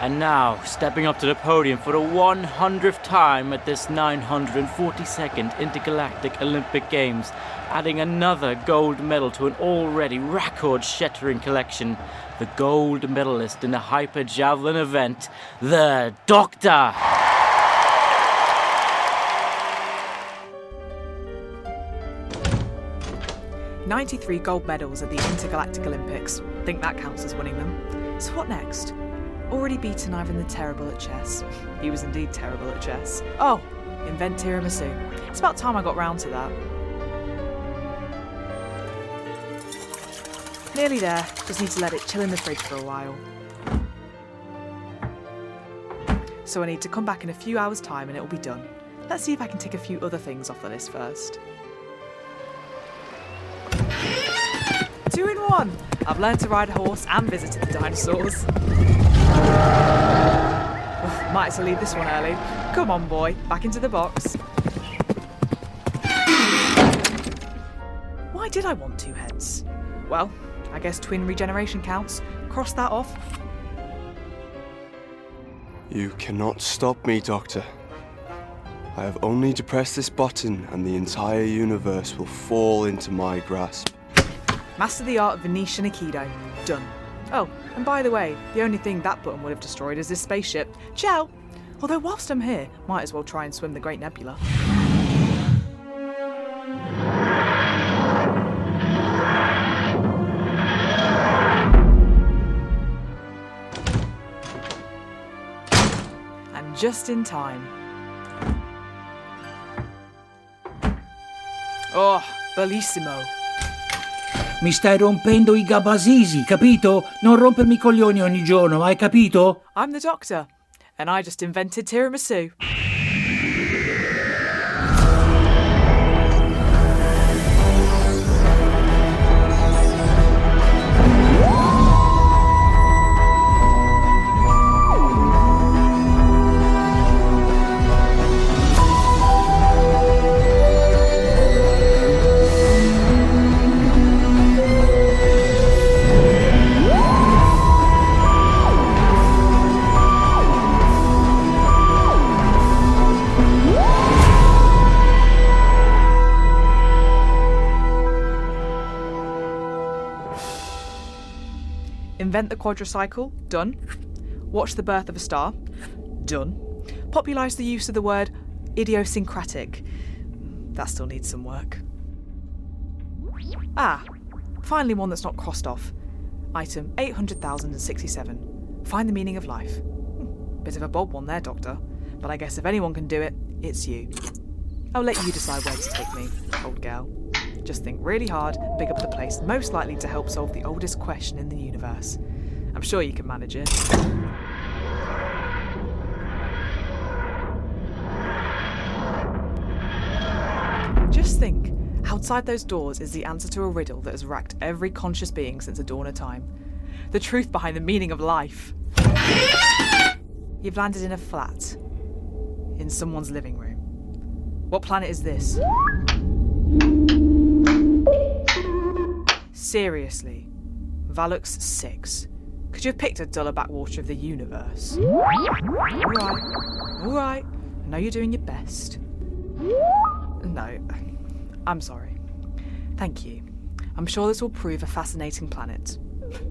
And now, stepping up to the podium for the 100th time at this 942nd Intergalactic Olympic Games, adding another gold medal to an already record-shattering collection, the gold medalist in the hyper javelin event, the Doctor. "93 gold medals at the Intergalactic Olympics. Think that counts as winning them. So what next? Already beaten Ivan the Terrible at chess. He was indeed terrible at chess. Oh, invent tiramisu. It's about time I got round to that. Nearly there. Just need to let it chill in the fridge for a while. So I need to come back in a few hours' time and it'll be done. Let's see if I can tick a few other things off the list first. 2 in 1! I've learned to ride a horse and visited the dinosaurs. Might as well leave this one early. Come on, boy, back into the box. Why did I want 2 heads? Well, I guess twin regeneration counts. Cross that off. You cannot stop me, Doctor. I have only to press this button and the entire universe will fall into my grasp. Master the art of Venetian Aikido. Done. Oh, and by the way, the only thing that button would have destroyed is this spaceship. Ciao! Although whilst I'm here, might as well try and swim the Great Nebula. And just in time. Oh, bellissimo. Mi stai rompendo I gabasisi, capito? Non rompermi I coglioni ogni giorno, hai capito? I'm the Doctor, and I just invented tiramisu. Invent the quadricycle. Done. Watch the birth of a star. Done. Popularise the use of the word idiosyncratic. That still needs some work. Ah, finally one that's not crossed off. Item 800,067. Find the meaning of life. Bit of a bold one there, Doctor. But I guess if anyone can do it, it's you. I'll let you decide where to take me, old girl. Just think really hard and pick up the place most likely to help solve the oldest question in the universe. I'm sure you can manage it. Just think, outside those doors is the answer to a riddle that has racked every conscious being since the dawn of time. The truth behind the meaning of life. You've landed in a flat. In someone's living room. What planet is this? Seriously, Valux 6. Could you have picked a duller backwater of the universe? Alright. I know you're doing your best. No, I'm sorry. Thank you. I'm sure this will prove a fascinating planet.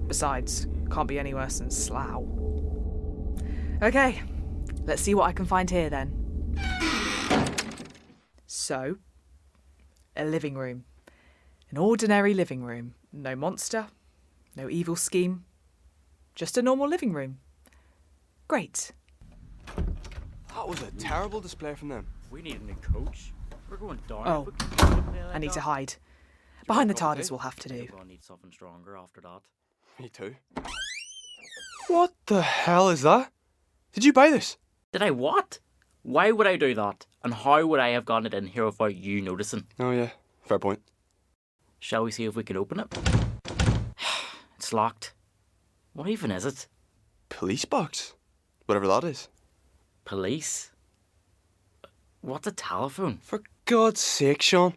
Besides, can't be any worse than Slough. Okay, let's see what I can find here then. So, a living room. An ordinary living room. No monster, no evil scheme, just a normal living room. Great. That was a terrible display from them. We need a new coach. We're going down. Oh, I need to hide. Behind the TARDIS will have to do. We'll need something stronger after that. Me too. What the hell is that? Did you buy this? Did I what? Why would I do that? And how would I have gotten it in here without you noticing? Oh yeah, fair point. Shall we see if we can open it? It's locked. What even is it? Police box? Whatever that is. Police? What's a telephone? For God's sake, Sean.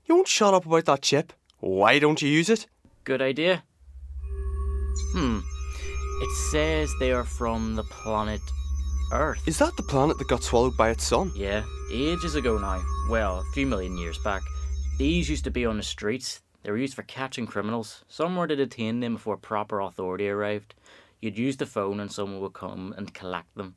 You won't shut up about that chip. Why don't you use it? Good idea. It says they are from the planet Earth. Is that the planet that got swallowed by its sun? Yeah, ages ago now. Well, a few million years back. These used to be on the streets. They were used for catching criminals. Somewhere to detain them before proper authority arrived. You'd use the phone and someone would come and collect them.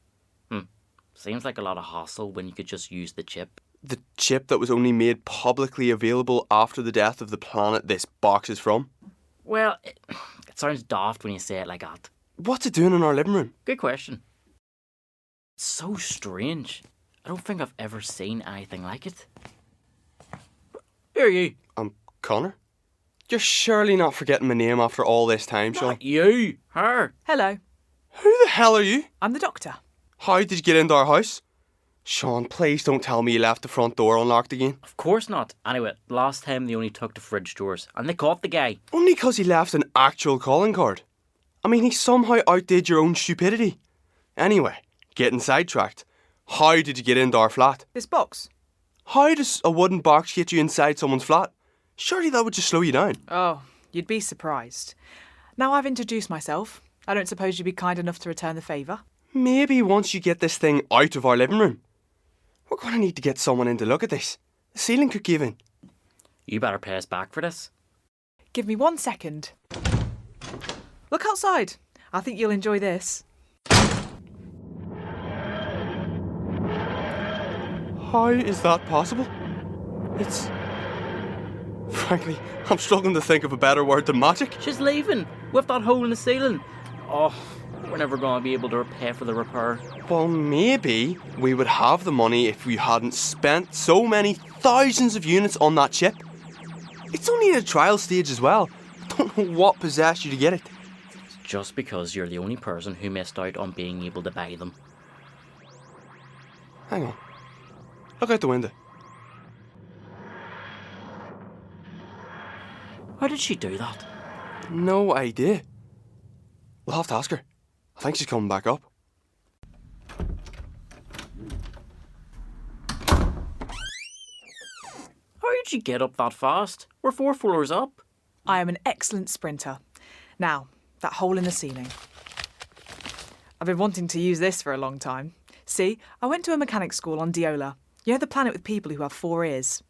Seems like a lot of hassle when you could just use the chip. The chip that was only made publicly available after the death of the planet this box is from? Well, it sounds daft when you say it like that. What's it doing in our living room? Good question. It's so strange. I don't think I've ever seen anything like it. Who are you? I'm Connor. You're surely not forgetting my name after all this time, Sean. Not you. Her. Hello, Who the hell are you? I'm the doctor. How did you get into our house? Sean, please don't tell me you left the front door unlocked again. Of course not. Anyway, last time they only took the fridge doors and they caught the guy. Only 'cause he left an actual calling card. I mean, he somehow outdid your own stupidity. Anyway, getting sidetracked. How did you get into our flat? This box. How does a wooden box get you inside someone's flat? Surely that would just slow you down. Oh, you'd be surprised. Now I've introduced myself, I don't suppose you'd be kind enough to return the favour? Maybe once you get this thing out of our living room. We're going to need to get someone in to look at this. The ceiling could give in. You better pay us back for this. Give me 1 second. Look outside. I think you'll enjoy this. How is that possible? It's... Frankly, I'm struggling to think of a better word than magic. She's leaving with that hole in the ceiling. Oh, we're never going to be able to pay for the repair. Well, maybe we would have the money if we hadn't spent so many thousands of units on that chip. It's only in a trial stage as well. I don't know what possessed you to get it. Just because you're the only person who missed out on being able to buy them. Hang on. Look out the window. How did she do that? No idea. We'll have to ask her. I think she's coming back up. How did she get up that fast? We're 4 floors up. I am an excellent sprinter. Now, that hole in the ceiling. I've been wanting to use this for a long time. See, I went to a mechanics school on Diola. You know the planet with people who have 4 ears?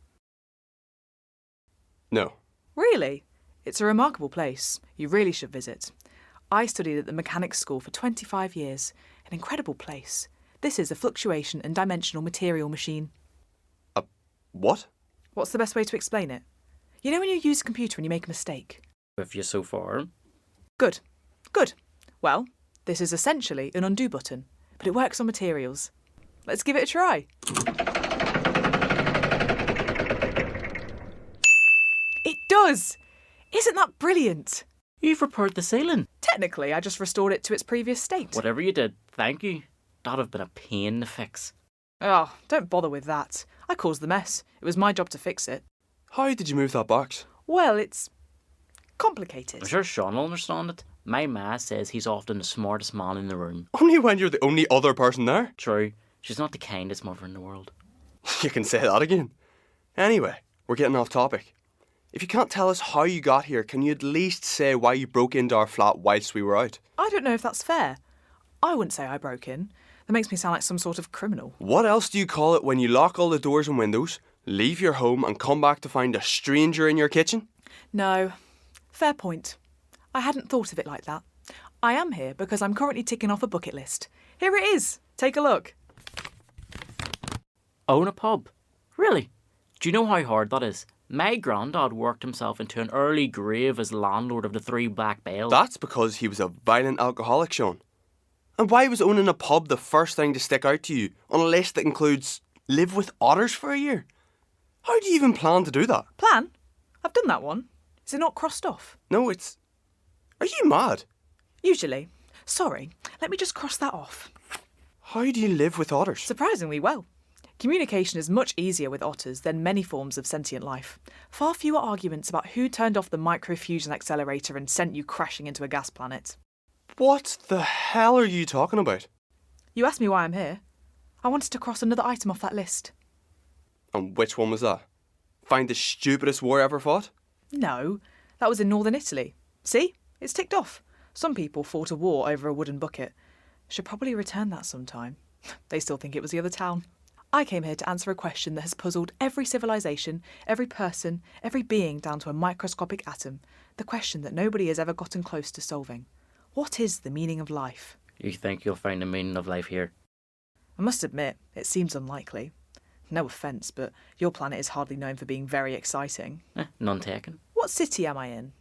No. Really? It's a remarkable place. You really should visit. I studied at the mechanics school for 25 years. An incredible place. This is a fluctuation and dimensional material machine. What? What's the best way to explain it? You know when you use a computer and you make a mistake? With you so far. Good. Good. Well, this is essentially an undo button, but it works on materials. Let's give it a try. It does! Isn't that brilliant? You've repaired the ceiling. Technically, I just restored it to its previous state. Whatever you did, thank you. That'd have been a pain to fix. Oh, don't bother with that. I caused the mess. It was my job to fix it. How did you move that box? Well, it's complicated. I'm sure Sean will understand it. My ma says he's often the smartest man in the room. Only when you're the only other person there. True. She's not the kindest mother in the world. You can say that again. Anyway, we're getting off topic. If you can't tell us how you got here, can you at least say why you broke into our flat whilst we were out? I don't know if that's fair. I wouldn't say I broke in. That makes me sound like some sort of criminal. What else do you call it when you lock all the doors and windows, leave your home and come back to find a stranger in your kitchen? No. Fair point. I hadn't thought of it like that. I am here because I'm currently ticking off a bucket list. Here it is. Take a look. Own a pub? Really? Do you know how hard that is? My granddad worked himself into an early grave as landlord of the 3 Black Bales. That's because he was a violent alcoholic, Sean. And why was owning a pub the first thing to stick out to you on a list that includes live with otters for a year? How do you even plan to do that? Plan? I've done that one. Is it not crossed off? No, it's... Are you mad? Usually. Sorry, let me just cross that off. How do you live with otters? Surprisingly well. Communication is much easier with otters than many forms of sentient life. Far fewer arguments about who turned off the microfusion accelerator and sent you crashing into a gas planet. What the hell are you talking about? You asked me why I'm here. I wanted to cross another item off that list. And which one was that? Find the stupidest war ever fought? No, that was in northern Italy. See? It's ticked off. Some people fought a war over a wooden bucket. Should probably return that sometime. They still think it was the other town. I came here to answer a question that has puzzled every civilization, every person, every being down to a microscopic atom. The question that nobody has ever gotten close to solving. What is the meaning of life? You think you'll find the meaning of life here? I must admit, it seems unlikely. No offence, but your planet is hardly known for being very exciting. None taken. What city am I in?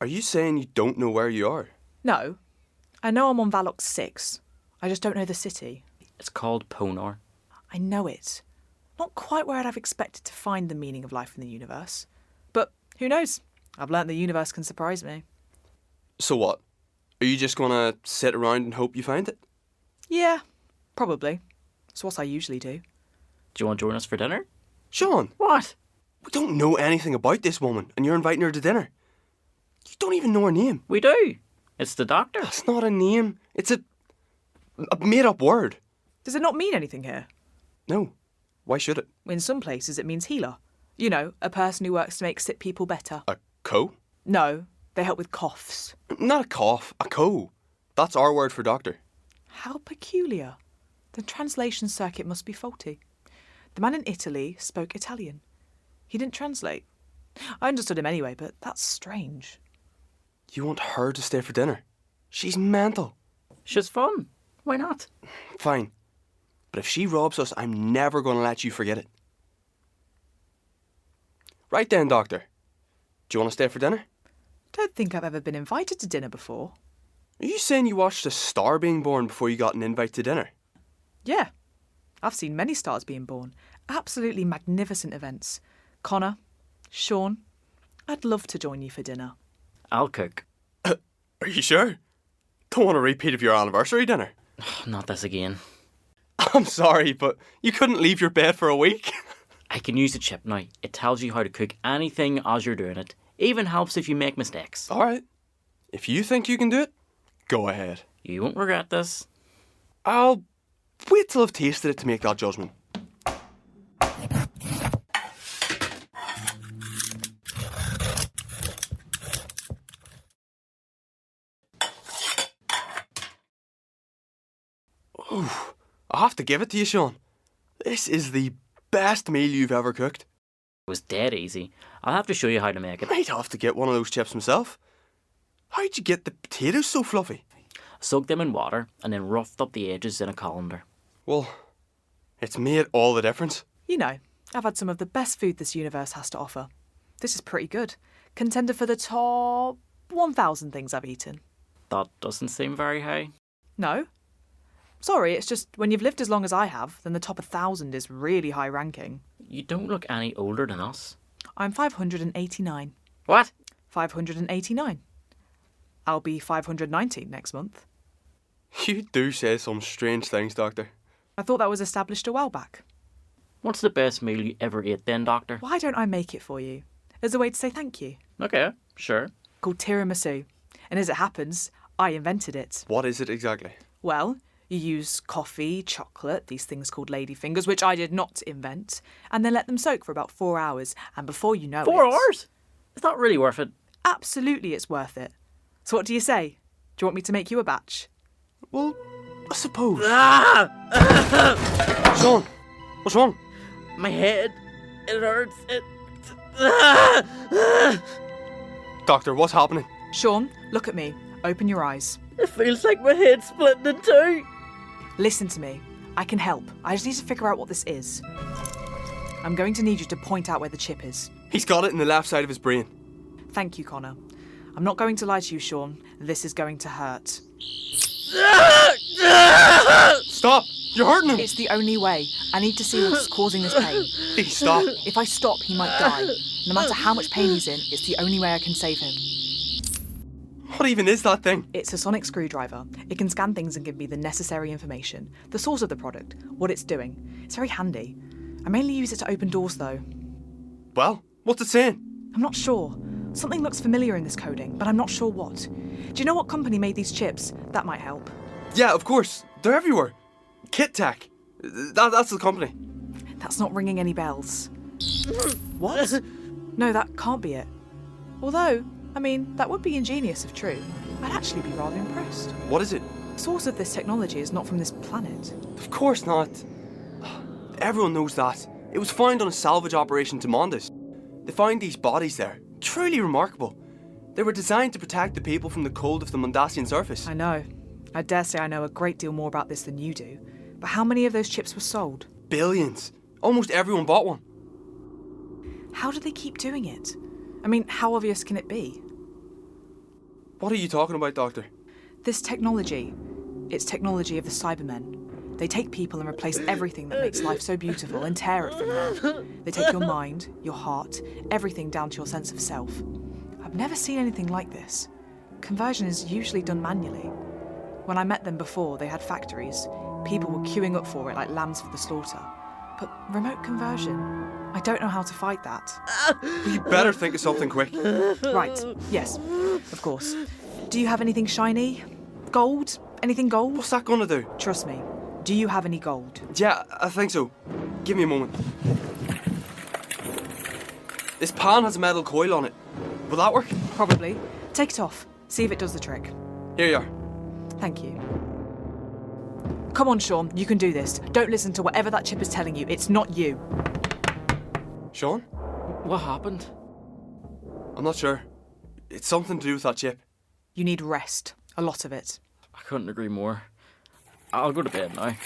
Are you saying you don't know where you are? No. I know I'm on Valox 6. I just don't know the city. It's called Ponor. I know it. Not quite where I'd have expected to find the meaning of life in the universe. But who knows? I've learnt the universe can surprise me. So what? Are you just gonna sit around and hope you find it? Yeah, probably. It's what I usually do. Do you want to join us for dinner? Sean, What? we don't know anything about this woman and you're inviting her to dinner. You don't even know her name. We do. It's the doctor. That's not a name. It's a made-up word. Does it not mean anything here? No. Why should it? In some places it means healer. You know, a person who works to make sick people better. A co? No, they help with coughs. Not a cough, a co. That's our word for doctor. How peculiar. The translation circuit must be faulty. The man in Italy spoke Italian. He didn't translate. I understood him anyway, but that's strange. You want her to stay for dinner? She's mental. She's fun. Why not? Fine. But if she robs us, I'm never going to let you forget it. Right then, Doctor. Do you want to stay for dinner? Don't think I've ever been invited to dinner before. Are you saying you watched a star being born before you got an invite to dinner? Yeah. I've seen many stars being born. Absolutely magnificent events. Connor, Sean, I'd love to join you for dinner. I'll cook. Are you sure? Don't want a repeat of your anniversary dinner. Not this again. I'm sorry, but you couldn't leave your bed for a week. I can use the chip now. It tells you how to cook anything as you're doing it. Even helps if you make mistakes. All right. If you think you can do it, go ahead. You won't regret this. I'll wait till I've tasted it to make that judgment. Ooh, I have to give it to you, Sean. This is the best meal you've ever cooked. It was dead easy. I'll have to show you how to make it. I'd have to get one of those chips myself. How'd you get the potatoes so fluffy? Soaked them in water and then roughed up the edges in a colander. Well, it's made all the difference. You know, I've had some of the best food this universe has to offer. This is pretty good. Contender for the top 1,000 things I've eaten. That doesn't seem very high. No. Sorry, it's just when you've lived as long as I have, then the top 1,000 is really high ranking. You don't look any older than us. I'm 589. What? 589. I'll be 590 next month. You do say some strange things, Doctor. I thought that was established a while back. What's the best meal you ever ate then, Doctor? Why don't I make it for you? As a way to say thank you. Okay, sure. Called tiramisu. And as it happens, I invented it. What is it exactly? Well, you use coffee, chocolate, these things called ladyfingers, which I did not invent, and then let them soak for about 4 hours. And before you know 4 it... hours? It's not really worth it. Absolutely it's worth it. So what do you say? Do you want me to make you a batch? Well, I suppose. Ah! Sean, what's wrong? My head. It hurts. Doctor, what's happening? Sean, look at me. Open your eyes. It feels like my head's splitting in two. Listen to me. I can help. I just need to figure out what this is. I'm going to need you to point out where the chip is. He's got it in the left side of his brain. Thank you, Connor. I'm not going to lie to you, Sean. This is going to hurt. Stop! You're hurting him! It's the only way. I need to see what's causing this pain. Please stop. If I stop, he might die. No matter how much pain he's in, it's the only way I can save him. What even is that thing? It's a sonic screwdriver. It can scan things and give me the necessary information. The source of the product, what it's doing. It's very handy. I mainly use it to open doors, though. Well, what's it saying? I'm not sure. Something looks familiar in this coding, but I'm not sure what. Do you know what company made these chips? That might help. Yeah, of course. They're everywhere. Kit Tech. That's the company. That's not ringing any bells. What? No, that can't be it. Although, I mean, that would be ingenious if true. I'd actually be rather impressed. What is it? The source of this technology is not from this planet. Of course not. Everyone knows that. It was found on a salvage operation to Mondus. They found these bodies there. Truly remarkable. They were designed to protect the people from the cold of the Mondasian surface. I know. I dare say I know a great deal more about this than you do. But how many of those chips were sold? Billions. Almost everyone bought one. How do they keep doing it? I mean, how obvious can it be? What are you talking about, Doctor? This technology, it's technology of the Cybermen. They take people and replace everything that makes life so beautiful and tear it from them. They take your mind, your heart, everything down to your sense of self. I've never seen anything like this. Conversion is usually done manually. When I met them before, they had factories. People were queuing up for it like lambs for the slaughter. But remote conversion, I don't know how to fight that. You better think of something quick. Right, yes, of course. Do you have anything shiny? Gold? Anything gold? What's that gonna do? Trust me. Do you have any gold? Yeah, I think so. Give me a moment. This pan has a metal coil on it. Will that work? Probably. Take it off. See if it does the trick. Here you are. Thank you. Come on, Sean, you can do this. Don't listen to whatever that chip is telling you. It's not you. Sean? What happened? I'm not sure. It's something to do with that chip. You need rest. A lot of it. I couldn't agree more. I'll go to bed now.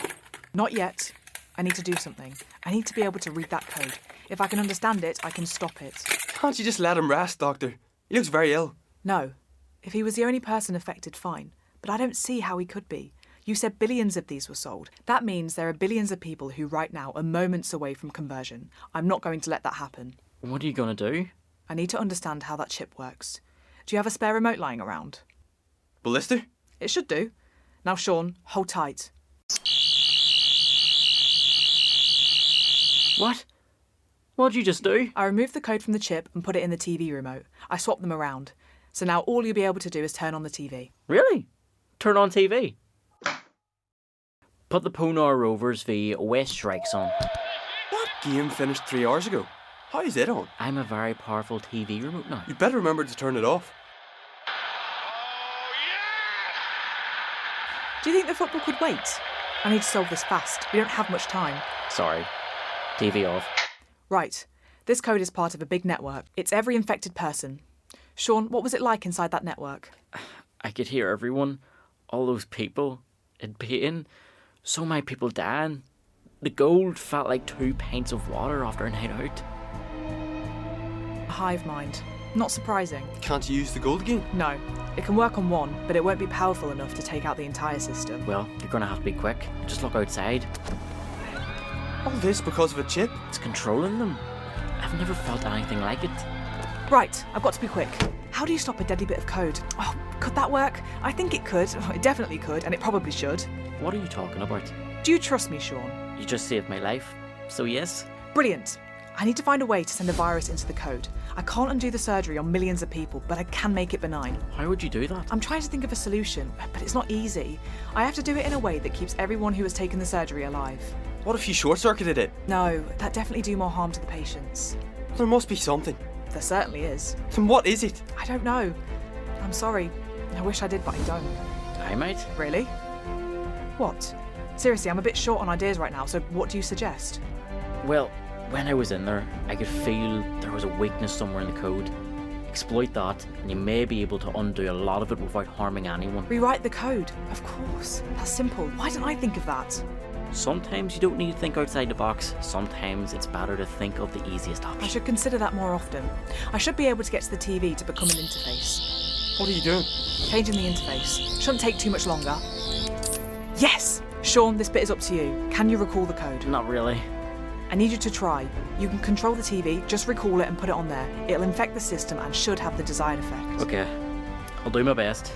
Not yet. I need to do something. I need to be able to read that code. If I can understand it, I can stop it. Can't you just let him rest, Doctor? He looks very ill. No. If he was the only person affected, fine. But I don't see how he could be. You said billions of these were sold. That means there are billions of people who right now are moments away from conversion. I'm not going to let that happen. What are you going to do? I need to understand how that chip works. Do you have a spare remote lying around? Ballista? It should do. Now, Sean, hold tight. What? What'd you just do? I removed the code from the chip and put it in the TV remote. I swapped them around. So now all you'll be able to do is turn on the TV. Really? Turn on TV? Put the Ponar Rovers v West Strikes on. That game finished 3 hours ago. How is it on? I'm a very powerful TV remote now. You better remember to turn it off. Do you think the football could wait? I need to solve this fast. We don't have much time. Sorry. TV off. Right. This code is part of a big network. It's every infected person. Sean, what was it like inside that network? I could hear everyone. All those people in pain. So many people dying. The gold felt like 2 pints of water after a night out. A hive mind. Not surprising. Can't you use the gold again? No. It can work on one, but it won't be powerful enough to take out the entire system. Well, you're gonna have to be quick. Just look outside. All this because of a chip? It's controlling them. I've never felt anything like it. Right, I've got to be quick. How do you stop a deadly bit of code? Oh, could that work? I think it could. It definitely could, and it probably should. What are you talking about? Do you trust me, Sean? You just saved my life. So yes. Brilliant. I need to find a way to send a virus into the code. I can't undo the surgery on millions of people, but I can make it benign. How would you do that? I'm trying to think of a solution, but it's not easy. I have to do it in a way that keeps everyone who has taken the surgery alive. What if you short-circuited it? No, that'd definitely do more harm to the patients. There must be something. There certainly is. Then what is it? I don't know. I'm sorry. I wish I did, but I don't. I might. Really? What? Seriously, I'm a bit short on ideas right now, so what do you suggest? Well, when I was in there, I could feel there was a weakness somewhere in the code. Exploit that, and you may be able to undo a lot of it without harming anyone. Rewrite the code. Of course. That's simple. Why didn't I think of that? Sometimes you don't need to think outside the box. Sometimes it's better to think of the easiest I option. should consider that more often. I should be able to get to the TV to become an interface. What are you doing? Changing the interface. Shouldn't take too much longer. Yes! Sean, this bit is up to you. Can you recall the code? Not really. I need you to try. You can control the TV, just recall it and put it on there. It'll infect the system and should have the desired effect. Okay, I'll do my best.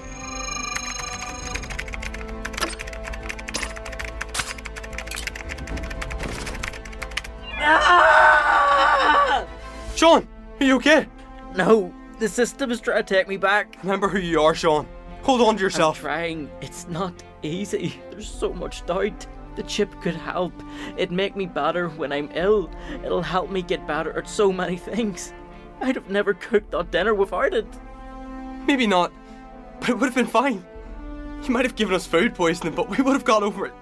Sean! Are you okay? No, the system is trying to take me back. Remember who you are, Sean. Hold on to I'm yourself. trying. It's not easy. There's so much doubt. The chip could help. It'd make me better when I'm ill. It'll help me get better at so many things. I'd have never cooked that dinner without it. Maybe not. But it would have been fine. You might have given us food poisoning, but we would have got over it.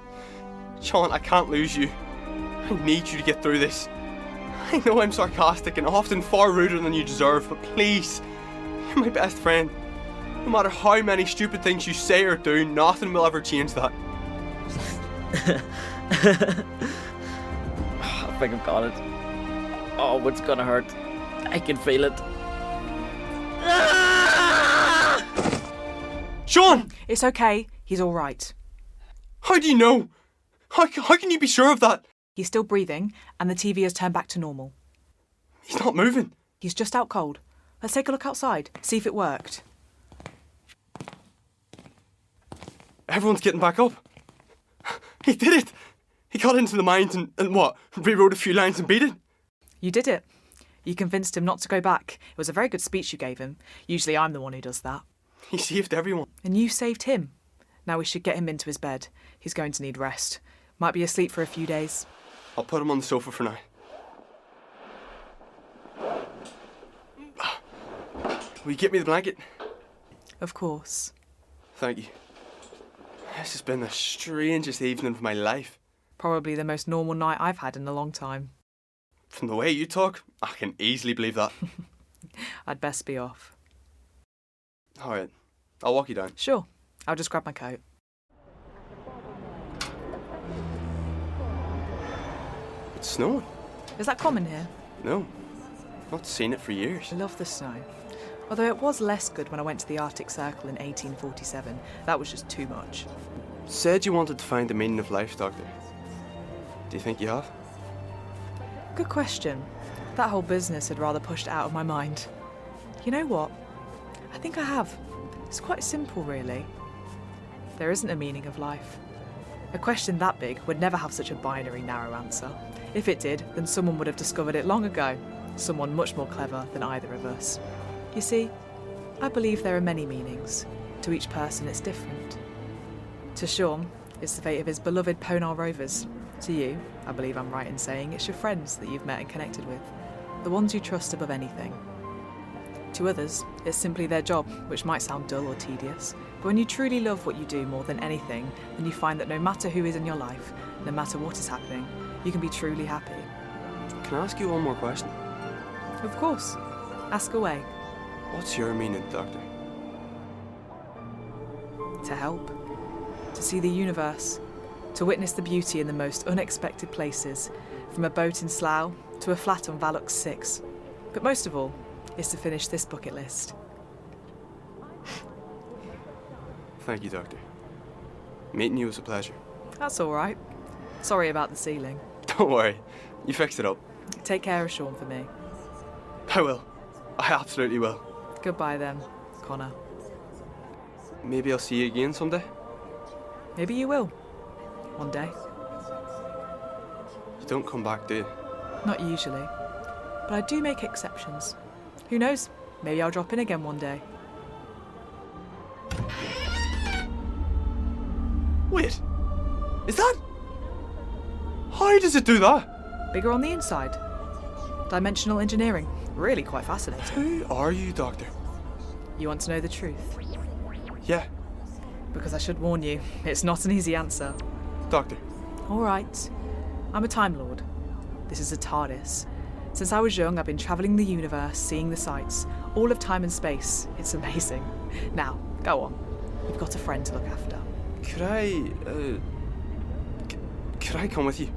Sean, I can't lose you. I need you to get through this. I know I'm sarcastic and often far ruder than you deserve, but please, you're my best friend. No matter how many stupid things you say or do, nothing will ever change that. I think I've got it. Oh, it's gonna hurt. I can feel it. Sean! It's okay. He's all right. How do you know? How can you be sure of that? He's still breathing, and the TV has turned back to normal. He's not moving. He's just out cold. Let's take a look outside, see if it worked. Everyone's getting back up. He did it. He got into the mines and what? Rewrote a few lines and beat it. You did it. You convinced him not to go back. It was a very good speech you gave him. Usually I'm the one who does that. He saved everyone. And you saved him. Now we should get him into his bed. He's going to need rest. Might be asleep for a few days. I'll put him on the sofa for now. Will you get me the blanket? Of course. Thank you. This has been the strangest evening of my life. Probably the most normal night I've had in a long time. From the way you talk, I can easily believe that. I'd best be off. Alright, I'll walk you down. Sure. I'll just grab my coat. It's snowing. Is that common here? No, not seen it for years. I love the snow. Although it was less good when I went to the Arctic Circle in 1847. That was just too much. Said you wanted to find the meaning of life, Doctor. Do you think you have? Good question. That whole business had rather pushed it out of my mind. You know what? I think I have. It's quite simple, really. There isn't a meaning of life. A question that big would never have such a binary, narrow answer. If it did, then someone would have discovered it long ago. Someone much more clever than either of us. You see, I believe there are many meanings. To each person, it's different. To Sean, it's the fate of his beloved Ponar Rovers. To you, I believe I'm right in saying it's your friends that you've met and connected with. The ones you trust above anything. To others, it's simply their job, which might sound dull or tedious. But when you truly love what you do more than anything, then you find that no matter who is in your life, no matter what is happening, you can be truly happy. Can I ask you one more question? Of course. Ask away. What's your meaning, Doctor? To help. To see the universe. To witness the beauty in the most unexpected places. From a boat in Slough to a flat on Valux 6. But most of all, is to finish this bucket list. Thank you, Doctor. Meeting you was a pleasure. That's all right. Sorry about the ceiling. Don't worry. You fixed it up. Take care of Sean for me. I will. I absolutely will. Goodbye then, Connor. Maybe I'll see you again someday. Maybe you will. One day. You don't come back, do you? Not usually. But I do make exceptions. Who knows? Maybe I'll drop in again one day. Wait. Is that... How does it do that? Bigger on the inside. Dimensional engineering. Really quite fascinating. Who are you, Doctor? You want to know the truth? Yeah, Because I should warn you, it's not an easy answer. Doctor. All right. I'm a Time Lord. This is a TARDIS. Since I was young, I've been travelling the universe, seeing the sights, all of time and space. It's amazing. Now, go on. You've got a friend to look after. Could I come with you?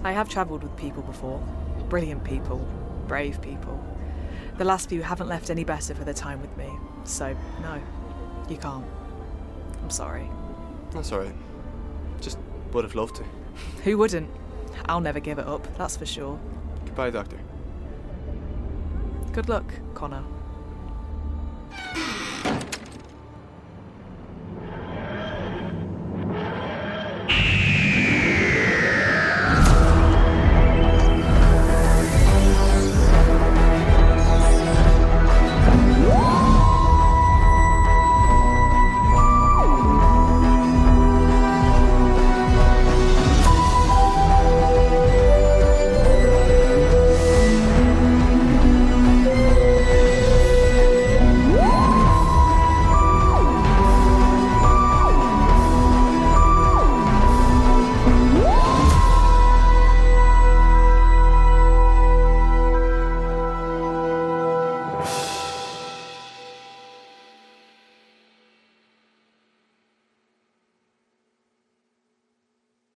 I have travelled with people before. Brilliant people. Brave people. The last few haven't left any better for their time with me. So, no. You can't. I'm sorry. That's alright. Just would have loved to. Who wouldn't? I'll never give it up, that's for sure. Goodbye, Doctor. Good luck, Connor.